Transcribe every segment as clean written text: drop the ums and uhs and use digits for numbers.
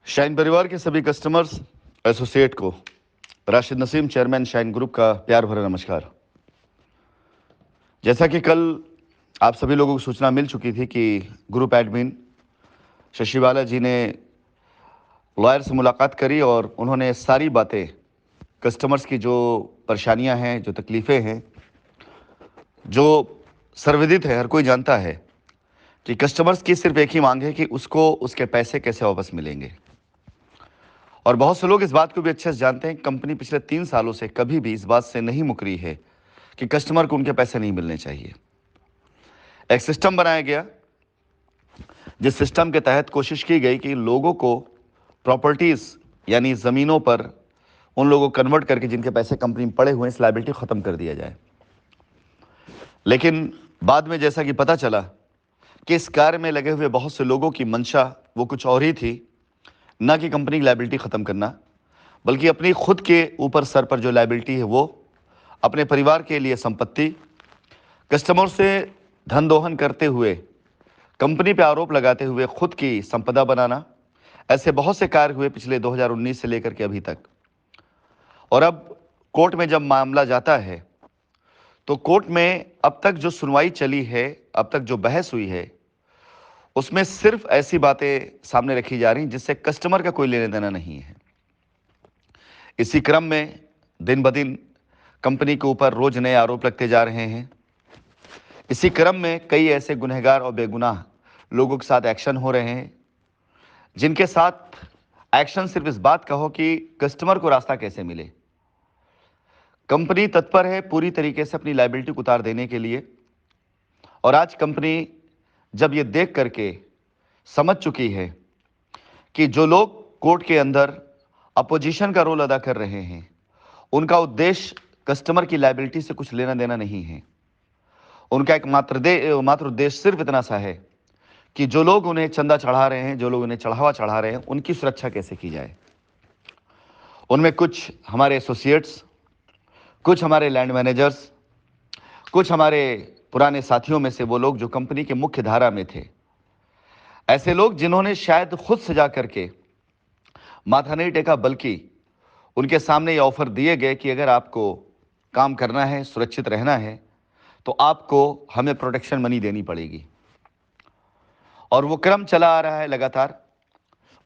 Shine परिवार के सभी कस्टमर्स, एसोसिएट को Rashid Naseem, chairman shine group का प्यार भरा नमस्कार। जैसा कि कल आप सभी लोगों को सूचना मिल चुकी थी कि ग्रुप एडमिन शशि बाला जी ने लॉयर से मुलाकात करी और उन्होंने सारी बातें, कस्टमर्स की जो परेशानियां हैं, जो तकलीफ़ें हैं, जो सर्वविदित है, हर कोई जानता है कि कस्टमर्स की सिर्फ एक ही मांग है कि उसको उसके पैसे कैसे वापस मिलेंगे। और बहुत से लोग इस बात को भी अच्छे से जानते हैं, कंपनी पिछले 3 सालों से कभी भी इस बात से नहीं मुकरी है कि कस्टमर को उनके पैसे नहीं मिलने चाहिए। एक सिस्टम बनाया गया जिस सिस्टम के तहत कोशिश की गई कि लोगों को प्रॉपर्टीज़ यानी ज़मीनों पर उन लोगों को कन्वर्ट करके जिनके पैसे कंपनी में पड़े हुए हैं, इस लायबिलिटी ख़त्म कर दिया जाए। लेकिन बाद में जैसा कि पता चला कि इस कार्य में लगे हुए बहुत से लोगों की मंशा वो कुछ और ही थी, ना कि कंपनी की लायबिलिटी ख़त्म करना, बल्कि अपनी खुद के ऊपर सर पर जो लायबिलिटी है वो अपने परिवार के लिए संपत्ति, कस्टमर से धन दोहन करते हुए, कंपनी पे आरोप लगाते हुए खुद की संपदा बनाना, ऐसे बहुत से कार्य हुए पिछले 2019 से लेकर के अभी तक। और अब कोर्ट में जब मामला जाता है तो कोर्ट में अब तक जो सुनवाई चली है, अब तक जो बहस हुई है, उसमें सिर्फ ऐसी बातें सामने रखी जा रही जिससे कस्टमर का कोई लेना देना नहीं है। इसी क्रम में दिन ब दिन कंपनी के ऊपर रोज नए आरोप लगते जा रहे हैं। इसी क्रम में कई ऐसे गुनहगार और बेगुनाह लोगों के साथ एक्शन हो रहे हैं, जिनके साथ एक्शन सिर्फ इस बात का हो कि कस्टमर को रास्ता कैसे मिले। कंपनी तत्पर है पूरी तरीके से अपनी लायबिलिटी को उतार देने के लिए। और आज कंपनी जब ये देख करके समझ चुकी है कि जो लोग कोर्ट के अंदर अपोजिशन का रोल अदा कर रहे हैं, उनका उद्देश्य कस्टमर की लायबिलिटी से कुछ लेना देना नहीं है। उनका एक मात्र उद्देश्य सिर्फ इतना सा है कि जो लोग उन्हें चंदा चढ़ा रहे हैं, जो लोग उन्हें चढ़ावा चढ़ा रहे हैं, उनकी सुरक्षा कैसे की जाए। उनमें कुछ हमारे एसोसिएट्स, कुछ हमारे लैंड मैनेजर्स, कुछ हमारे पुराने साथियों में से वो लोग जो कंपनी के मुख्य धारा में थे, ऐसे लोग जिन्होंने शायद खुद से जा करके माथा नहीं टेका, बल्कि उनके सामने ये ऑफर दिए गए कि अगर आपको काम करना है, सुरक्षित रहना है, तो आपको हमें प्रोटेक्शन मनी देनी पड़ेगी। और वो क्रम चला आ रहा है लगातार।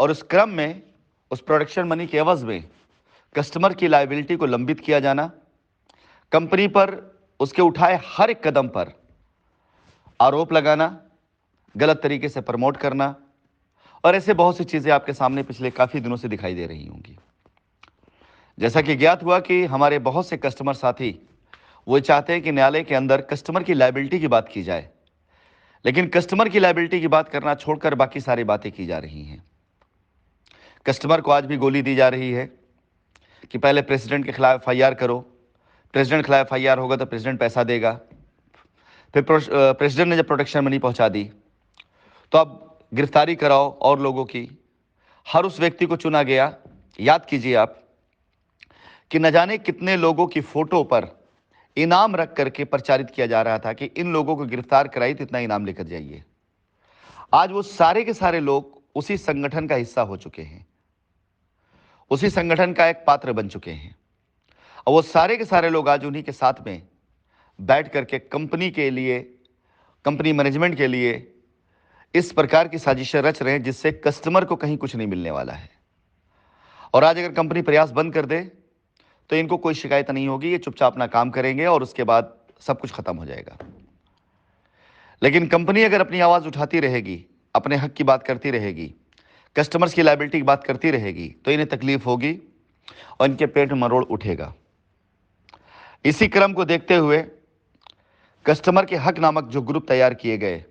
और उस क्रम में उस प्रोटेक्शन मनी के एवज में कस्टमर की लायबिलिटी को लंबित किया जाना, कंपनी पर उसके उठाए हर एक कदम पर आरोप लगाना, गलत तरीके से प्रमोट करना, और ऐसे बहुत सी चीज़ें आपके सामने पिछले काफ़ी दिनों से दिखाई दे रही होंगी। जैसा कि ज्ञात हुआ कि हमारे बहुत से कस्टमर साथी वो चाहते हैं कि न्यायालय के अंदर कस्टमर की लायबिलिटी की बात की जाए, लेकिन कस्टमर की लायबिलिटी की बात करना छोड़कर बाकी सारी बातें की जा रही हैं। कस्टमर को आज भी गोली दी जा रही है कि पहले प्रेसिडेंट के खिलाफ एफआईआर करो, प्रेसिडेंट के खिलाफ एफआईआर होगा तो प्रेसिडेंट पैसा देगा। फिर प्रेसिडेंट ने जब प्रोटेक्शन मनी पहुंचा दी तो अब गिरफ्तारी कराओ और लोगों की। हर उस व्यक्ति को चुना गया, याद कीजिए आप, कि न जाने कितने लोगों की फोटो पर इनाम रख करके प्रचारित किया जा रहा था कि इन लोगों को गिरफ्तार कराई तो इतना इनाम लेकर जाइए। आज वो सारे के सारे लोग उसी संगठन का हिस्सा हो चुके हैं, उसी संगठन का एक पात्र बन चुके हैं, और वो सारे के सारे लोग आज उन्हीं के साथ में बैठ करके कंपनी के लिए, कंपनी मैनेजमेंट के लिए इस प्रकार की साजिशें रच रहे हैं जिससे कस्टमर को कहीं कुछ नहीं मिलने वाला है। और आज अगर कंपनी प्रयास बंद कर दे तो इनको कोई शिकायत नहीं होगी, ये चुपचाप अपना काम करेंगे और उसके बाद सब कुछ खत्म हो जाएगा। लेकिन कंपनी अगर अपनी आवाज़ उठाती रहेगी, अपने हक की बात करती रहेगी, कस्टमर्स की लायबिलिटी की बात करती रहेगी, तो इन्हें तकलीफ होगी और इनके पेट में मरोड़ उठेगा। इसी क्रम को देखते हुए कस्टमर के हक नामक जो ग्रुप तैयार किए गए,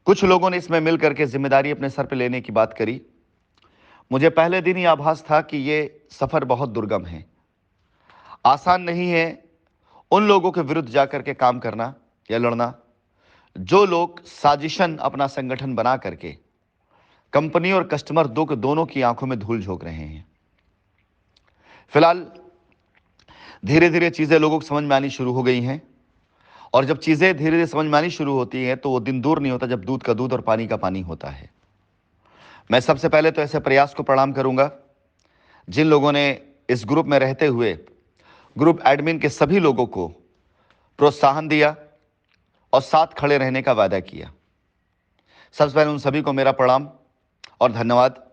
कुछ लोगों ने इसमें मिल करके जिम्मेदारी अपने सर पर लेने की बात करी। मुझे पहले दिन ही आभास था कि ये सफ़र बहुत दुर्गम है, आसान नहीं है उन लोगों के विरुद्ध जाकर के काम करना या लड़ना जो लोग साजिशन अपना संगठन बना करके कंपनी और कस्टमर दो के दोनों की आंखों में धूल झोंक रहे हैं। फिलहाल धीरे धीरे चीज़ें लोगों को समझ में आनी शुरू हो गई हैं, और जब चीज़ें धीरे धीरे समझ में आनी शुरू होती हैं तो वो दिन दूर नहीं होता जब दूध का दूध और पानी का पानी होता है। मैं सबसे पहले तो ऐसे प्रयास को प्रणाम करूंगा जिन लोगों ने इस ग्रुप में रहते हुए ग्रुप एडमिन के सभी लोगों को प्रोत्साहन दिया और साथ खड़े रहने का वादा किया। सबसे पहले उन सभी को मेरा प्रणाम और धन्यवाद।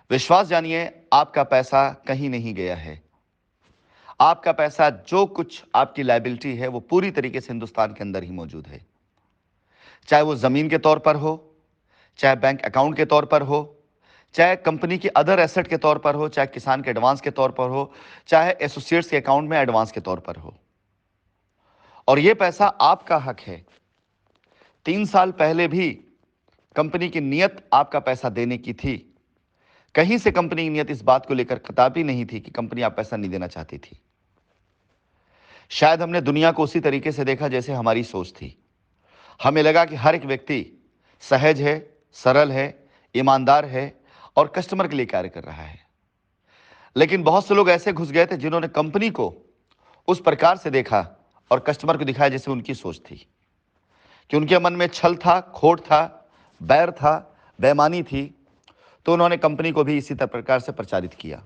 विश्वास जानिए, आपका पैसा कहीं नहीं गया है। आपका पैसा, जो कुछ आपकी लायबिलिटी है, वो पूरी तरीके से हिंदुस्तान के अंदर ही मौजूद है। चाहे वो जमीन के तौर पर हो, चाहे बैंक अकाउंट के तौर पर हो, चाहे कंपनी की अदर एसेट के तौर पर हो, चाहे किसान के एडवांस के तौर पर हो, चाहे एसोसिएट्स के अकाउंट में एडवांस के तौर पर हो। और यह पैसा आपका हक है। 3 साल पहले भी कंपनी की नियत आपका पैसा देने की थी। कहीं से कंपनी की नियत इस बात को लेकर कतई नहीं थी कि कंपनी आप पैसा नहीं देना चाहती थी। शायद हमने दुनिया को उसी तरीके से देखा जैसे हमारी सोच थी। हमें लगा कि हर एक व्यक्ति सहज है, सरल है, ईमानदार है और कस्टमर के लिए कार्य कर रहा है। लेकिन बहुत से लोग ऐसे घुस गए थे जिन्होंने कंपनी को उस प्रकार से देखा और कस्टमर को दिखाया जैसे उनकी सोच थी, कि उनके मन में छल था, खोट था, बैर था, बेईमानी थी। तो उन्होंने कंपनी को भी इसी प्रकार से प्रचारित किया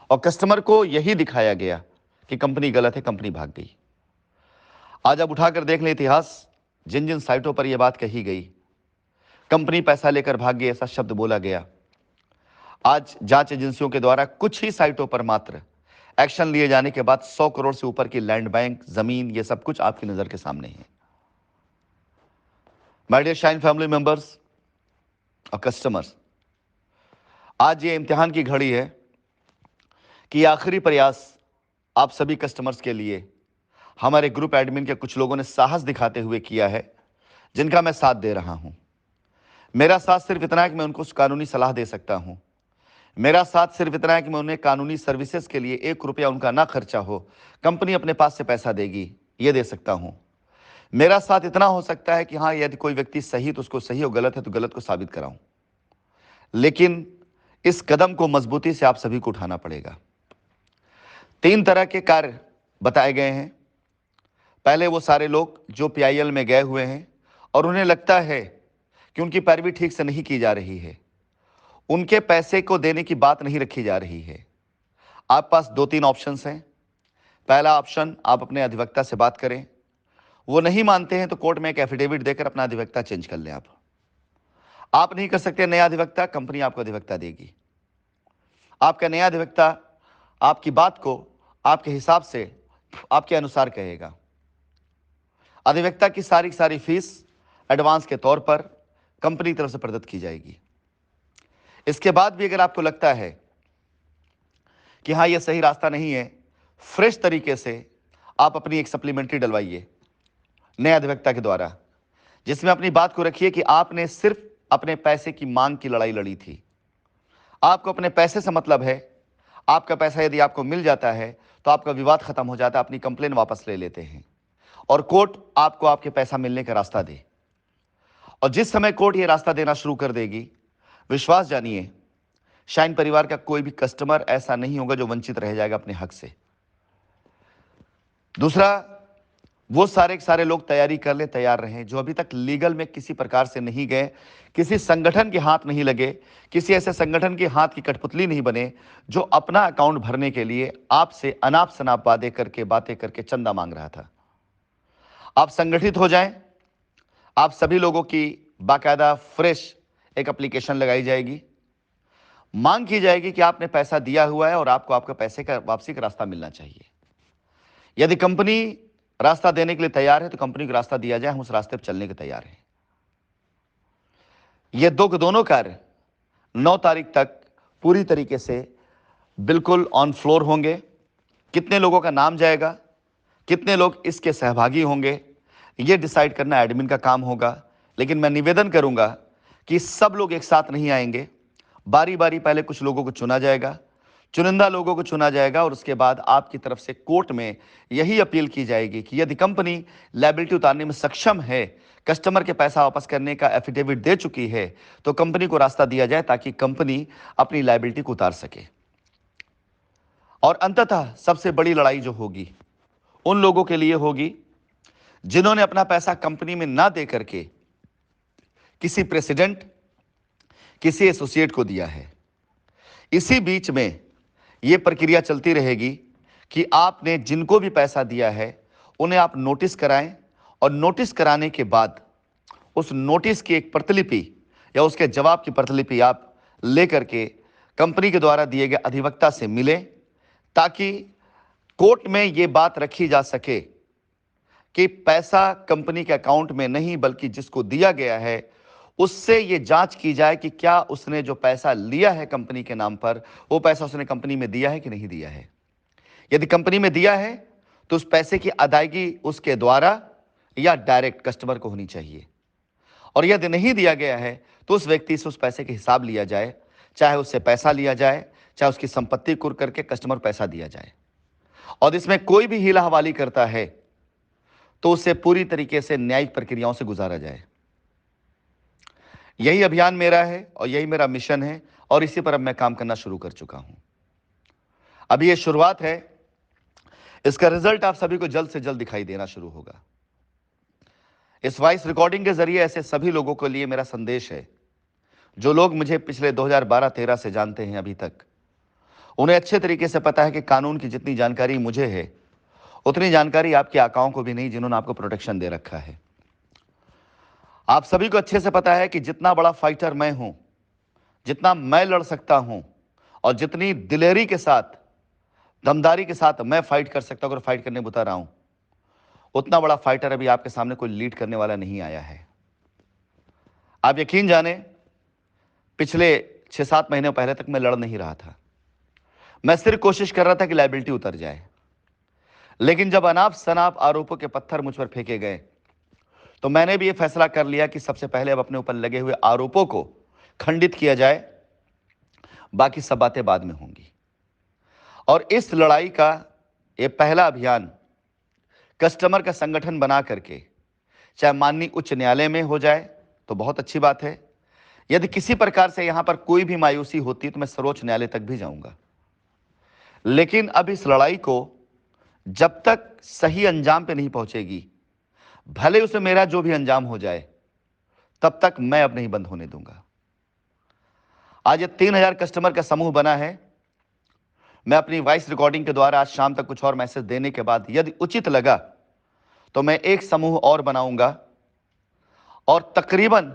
और कस्टमर को यही दिखाया गया कि कंपनी गलत है, कंपनी भाग गई। आज आप उठाकर देख लें इतिहास, जिन जिन साइटों पर यह बात कही गई, कंपनी पैसा लेकर भाग गई, ऐसा शब्द बोला गया, आज जांच एजेंसियों के द्वारा कुछ ही साइटों पर मात्र एक्शन लिए जाने के बाद 100 करोड़ से ऊपर की लैंड बैंक, जमीन, ये सब कुछ आपकी नजर के सामने है। My dear Shine family members और कस्टमर्स, आज ये इम्तिहान की घड़ी है कि आखिरी प्रयास आप सभी कस्टमर्स के लिए हमारे ग्रुप एडमिन के कुछ लोगों ने साहस दिखाते हुए किया है, जिनका मैं साथ दे रहा हूं। मेरा साथ सिर्फ इतना है कि मैं उनको कानूनी सलाह दे सकता हूं। मेरा साथ सिर्फ इतना है कि मैं उन्हें कानूनी सर्विसेज के लिए 1 रुपया उनका ना खर्चा हो, कंपनी अपने पास से पैसा देगी, ये दे सकता हूं। मेरा साथ इतना हो सकता है कि हाँ, यदि कोई व्यक्ति सही तो उसको सही और गलत है तो गलत को साबित कराऊं। लेकिन इस कदम को मजबूती से आप सभी को उठाना पड़ेगा। 3 तरह के कार्य बताए गए हैं। पहले वो सारे लोग जो पीआईएल में गए हुए हैं और उन्हें लगता है कि उनकी पैरवी ठीक से नहीं की जा रही है, उनके पैसे को देने की बात नहीं रखी जा रही है। आप पास 2-3 ऑप्शंस हैं। पहला ऑप्शन, आप अपने अधिवक्ता से बात करें। वो नहीं मानते हैं तो कोर्ट में एक एफिडेविट देकर अपना अधिवक्ता चेंज कर लें। आप नहीं कर सकते नया अधिवक्ता, कंपनी आपको अधिवक्ता देगी। आपका नया अधिवक्ता आपकी बात को आपके हिसाब से, आपके अनुसार कहेगा। अधिवक्ता की सारी फीस एडवांस के तौर पर कंपनी की तरफ से प्रदत्त की जाएगी। इसके बाद भी अगर आपको लगता है कि हाँ, यह सही रास्ता नहीं है, फ्रेश तरीके से आप अपनी एक सप्लीमेंट्री डलवाइए नए अधिवक्ता के द्वारा, जिसमें अपनी बात को रखिए कि आपने सिर्फ अपने पैसे की मांग की लड़ाई लड़ी थी। आपको अपने पैसे से मतलब है। आपका पैसा यदि आपको मिल जाता है तो आपका विवाद खत्म हो जाता है, अपनी कंप्लेन वापस ले लेते हैं और कोर्ट आपको आपके पैसा मिलने का रास्ता दे। और जिस समय कोर्ट ये रास्ता देना शुरू कर देगी, विश्वास जानिए, शाइन परिवार का कोई भी कस्टमर ऐसा नहीं होगा जो वंचित रह जाएगा अपने हक से। दूसरा, वो सारे लोग तैयारी कर ले, तैयार रहें, जो अभी तक लीगल में किसी प्रकार से नहीं गए, किसी संगठन के हाथ नहीं लगे, किसी ऐसे संगठन के हाथ की कठपुतली नहीं बने जो अपना अकाउंट भरने के लिए आपसे अनाप शनाप बातें करके चंदा मांग रहा था। आप संगठित हो जाएं। आप सभी लोगों की बाकायदा फ्रेश एक एप्लीकेशन लगाई जाएगी। मांग की जाएगी कि आपने पैसा दिया हुआ है और आपको आपका पैसे का वापसी का रास्ता मिलना चाहिए। यदि कंपनी रास्ता देने के लिए तैयार है तो कंपनी को रास्ता दिया जाए, हम उस रास्ते पर चलने के तैयार हैं। ये दोनों कार्य 9 तारीख तक पूरी तरीके से बिल्कुल ऑन फ्लोर होंगे। कितने लोगों का नाम जाएगा, कितने लोग इसके सहभागी होंगे, ये डिसाइड करना एडमिन का काम होगा। लेकिन मैं निवेदन करूंगा कि सब लोग एक साथ नहीं आएंगे। बारी बारी पहले कुछ लोगों को चुना जाएगा, चुनिंदा लोगों को चुना जाएगा और उसके बाद आपकी तरफ से कोर्ट में यही अपील की जाएगी कि यदि कंपनी लायबिलिटी उतारने में सक्षम है, कस्टमर के पैसा वापस करने का एफिडेविट दे चुकी है, तो कंपनी को रास्ता दिया जाए ताकि कंपनी अपनी लायबिलिटी को उतार सके। और अंततः सबसे बड़ी लड़ाई जो होगी उन लोगों के लिए होगी जिन्होंने अपना पैसा कंपनी में ना दे करके किसी प्रेसिडेंट, किसी एसोसिएट को दिया है। इसी बीच में यह प्रक्रिया चलती रहेगी कि आपने जिनको भी पैसा दिया है उन्हें आप नोटिस कराएं, और नोटिस कराने के बाद उस नोटिस की एक प्रतिलिपि या उसके जवाब की प्रतिलिपि आप लेकर के कंपनी के द्वारा दिए गए अधिवक्ता से मिलें, ताकि कोर्ट में यह बात रखी जा सके कि पैसा कंपनी के अकाउंट में नहीं बल्कि जिसको दिया गया है उससे यह जांच की जाए कि क्या उसने जो पैसा लिया है कंपनी के नाम पर, वो पैसा उसने कंपनी में दिया है कि नहीं दिया है। यदि कंपनी में दिया है तो उस पैसे की अदायगी उसके द्वारा या डायरेक्ट कस्टमर को होनी चाहिए, और यदि नहीं दिया गया है तो उस व्यक्ति से उस पैसे के हिसाब लिया जाए, चाहे उससे पैसा लिया जाए, चाहे उसकी संपत्ति कुर्क करके कस्टमर पैसा दिया जाए। और इसमें कोई भी हीला हवाली करता है तो उसे पूरी तरीके से न्यायिक प्रक्रियाओं से गुजारा जाए। यही अभियान मेरा है और यही मेरा मिशन है, और इसी पर अब मैं काम करना शुरू कर चुका हूं। अभी यह शुरुआत है, इसका रिजल्ट आप सभी को जल्द से जल्द दिखाई देना शुरू होगा। इस वॉइस रिकॉर्डिंग के जरिए ऐसे सभी लोगों के लिए मेरा संदेश है, जो लोग मुझे पिछले 2012-13 से जानते हैं अभी तक, उन्हें अच्छे तरीके से पता है कि कानून की जितनी जानकारी मुझे है उतनी जानकारी आपके आकाओं को भी नहीं, जिन्होंने आपको प्रोटेक्शन दे रखा है। आप सभी को अच्छे से पता है कि जितना बड़ा फाइटर मैं हूं, जितना मैं लड़ सकता हूं और जितनी दिलेरी के साथ, दमदारी के साथ मैं फाइट कर सकता हूं, अगर फाइट करने उतर रहा हूं, उतना बड़ा फाइटर अभी आपके सामने कोई लीड करने वाला नहीं आया है। आप यकीन जाने, पिछले 6-7 महीने पहले तक मैं लड़ नहीं रहा था। मैं सिर्फ कोशिश कर रहा था कि लायबिलिटी उतर जाए। लेकिन जब अनाप शनाप आरोपों के पत्थर मुझ पर फेंके गए तो मैंने भी यह फैसला कर लिया कि सबसे पहले अब अपने ऊपर लगे हुए आरोपों को खंडित किया जाए, बाकी सब बातें बाद में होंगी। और इस लड़ाई का यह पहला अभियान कस्टमर का संगठन बना करके, चाहे माननीय उच्च न्यायालय में हो जाए तो बहुत अच्छी बात है। यदि किसी प्रकार से यहां पर कोई भी मायूसी होती तो मैं सर्वोच्च न्यायालय तक भी जाऊंगा। लेकिन अब इस लड़ाई को जब तक सही अंजाम पे नहीं पहुंचेगी, भले उसे मेरा जो भी अंजाम हो जाए, तब तक मैं अब नहीं बंद होने दूंगा। आज ये 3000 कस्टमर का समूह बना है। मैं अपनी वॉइस रिकॉर्डिंग के द्वारा आज शाम तक कुछ और मैसेज देने के बाद यदि उचित लगा तो मैं एक समूह और बनाऊंगा, और तकरीबन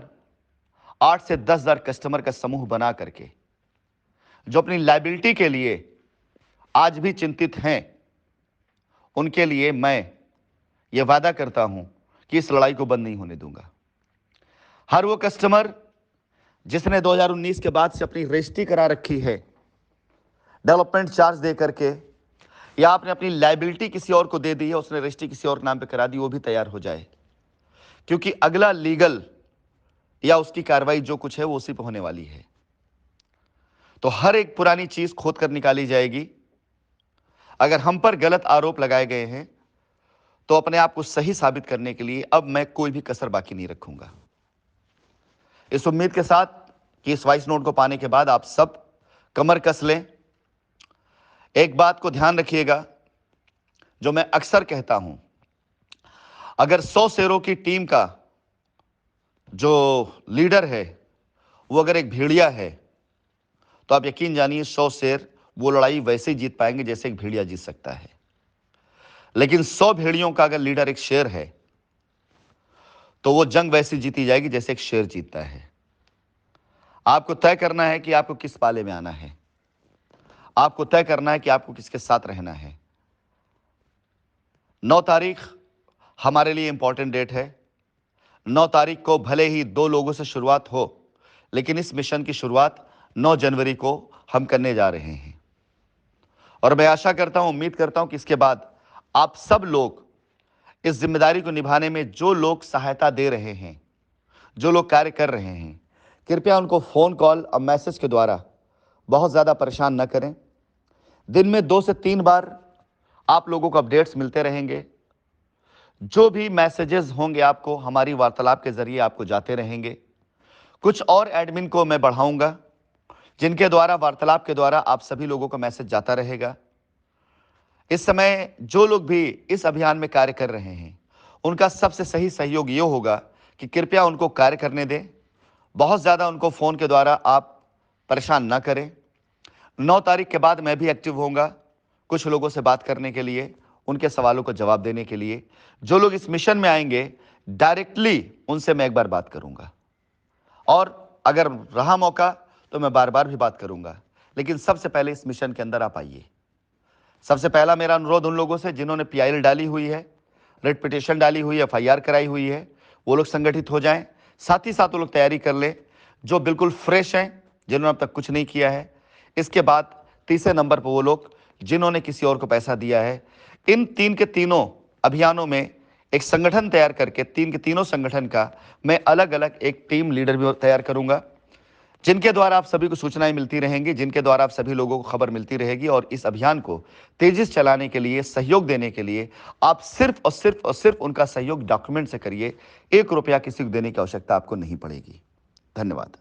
8 से 10,000 कस्टमर का समूह बना करके, जो अपनी लायबिलिटी के लिए आज भी चिंतित हैं, उनके लिए मैं यह वादा करता हूं कि इस लड़ाई को बंद नहीं होने दूंगा। हर वो कस्टमर जिसने 2019 के बाद से अपनी रजिस्ट्री करा रखी है डेवलपमेंट चार्ज दे करके, या आपने अपनी लायबिलिटी किसी और को दे दी है, उसने रजिस्ट्री किसी और नाम पे करा दी, वो भी तैयार हो जाए, क्योंकि अगला लीगल या उसकी कार्रवाई जो कुछ है वो उसी पे होने वाली है। तो हर एक पुरानी चीज खोद कर निकाली जाएगी। अगर हम पर गलत आरोप लगाए गए हैं तो अपने आप को सही साबित करने के लिए अब मैं कोई भी कसर बाकी नहीं रखूंगा। इस उम्मीद के साथ कि इस वॉइस नोट को पाने के बाद आप सब कमर कस लें। एक बात को ध्यान रखिएगा, जो मैं अक्सर कहता हूं, अगर 100 शेरों की टीम का जो लीडर है वो अगर एक भेड़िया है, तो आप यकीन जानिए 100 शेर वो लड़ाई वैसे ही जीत पाएंगे जैसे एक भेड़िया जीत सकता है। लेकिन 100 भेड़ियों का अगर लीडर एक शेर है तो वो जंग वैसी जीती जाएगी जैसे एक शेर जीतता है। आपको तय करना है कि आपको किस पाले में आना है, आपको तय करना है कि आपको किसके साथ रहना है। 9 तारीख हमारे लिए इंपॉर्टेंट डेट है। 9 तारीख को भले ही 2 लोगों से शुरुआत हो, लेकिन इस मिशन की शुरुआत 9 जनवरी को हम करने जा रहे हैं। और मैं आशा करता हूं, उम्मीद करता हूं कि इसके बाद आप सब लोग इस जिम्मेदारी को निभाने में जो लोग सहायता दे रहे हैं, जो लोग कार्य कर रहे हैं, कृपया उनको फोन कॉल और मैसेज के द्वारा बहुत ज़्यादा परेशान न करें। दिन में 2 से 3 बार आप लोगों को अपडेट्स मिलते रहेंगे। जो भी मैसेजेस होंगे आपको हमारी वार्तालाप के जरिए आपको जाते रहेंगे। कुछ और एडमिन को मैं बढ़ाऊंगा, जिनके द्वारा वार्तालाप के द्वारा आप सभी लोगों को मैसेज जाता रहेगा। इस समय जो लोग भी इस अभियान में कार्य कर रहे हैं, उनका सबसे सही सहयोग ये होगा कि कृपया उनको कार्य करने दें, बहुत ज़्यादा उनको फ़ोन के द्वारा आप परेशान ना करें। 9 तारीख के बाद मैं भी एक्टिव होऊंगा कुछ लोगों से बात करने के लिए, उनके सवालों को जवाब देने के लिए। जो लोग इस मिशन में आएंगे, डायरेक्टली उनसे मैं एक बार बात करूंगा, और अगर रहा मौका तो मैं बार बार भी बात करूंगा। लेकिन सबसे पहले इस मिशन के अंदर आप आइए। सबसे पहला मेरा अनुरोध उन लोगों से जिन्होंने पीआईएल डाली हुई है, रेड पिटिशन डाली हुई है, एफआईआर कराई हुई है, वो लोग संगठित हो जाएं। साथ ही साथ वो लोग तैयारी कर ले जो बिल्कुल फ्रेश हैं, जिन्होंने अब तक कुछ नहीं किया है। इसके बाद तीसरे नंबर पर वो लोग जिन्होंने किसी और को पैसा दिया है। इन तीन के तीनों अभियानों में एक संगठन तैयार करके तीन के तीनों संगठन का मैं अलग अलग एक टीम लीडर भी तैयार करूंगा, जिनके द्वारा आप सभी को सूचनाएं मिलती रहेंगी, जिनके द्वारा आप सभी लोगों को खबर मिलती रहेगी। और इस अभियान को तेजी से चलाने के लिए, सहयोग देने के लिए आप सिर्फ और सिर्फ और सिर्फ उनका सहयोग डॉक्यूमेंट से करिए। 1 रुपया किसी को देने की आवश्यकता आपको नहीं पड़ेगी। धन्यवाद।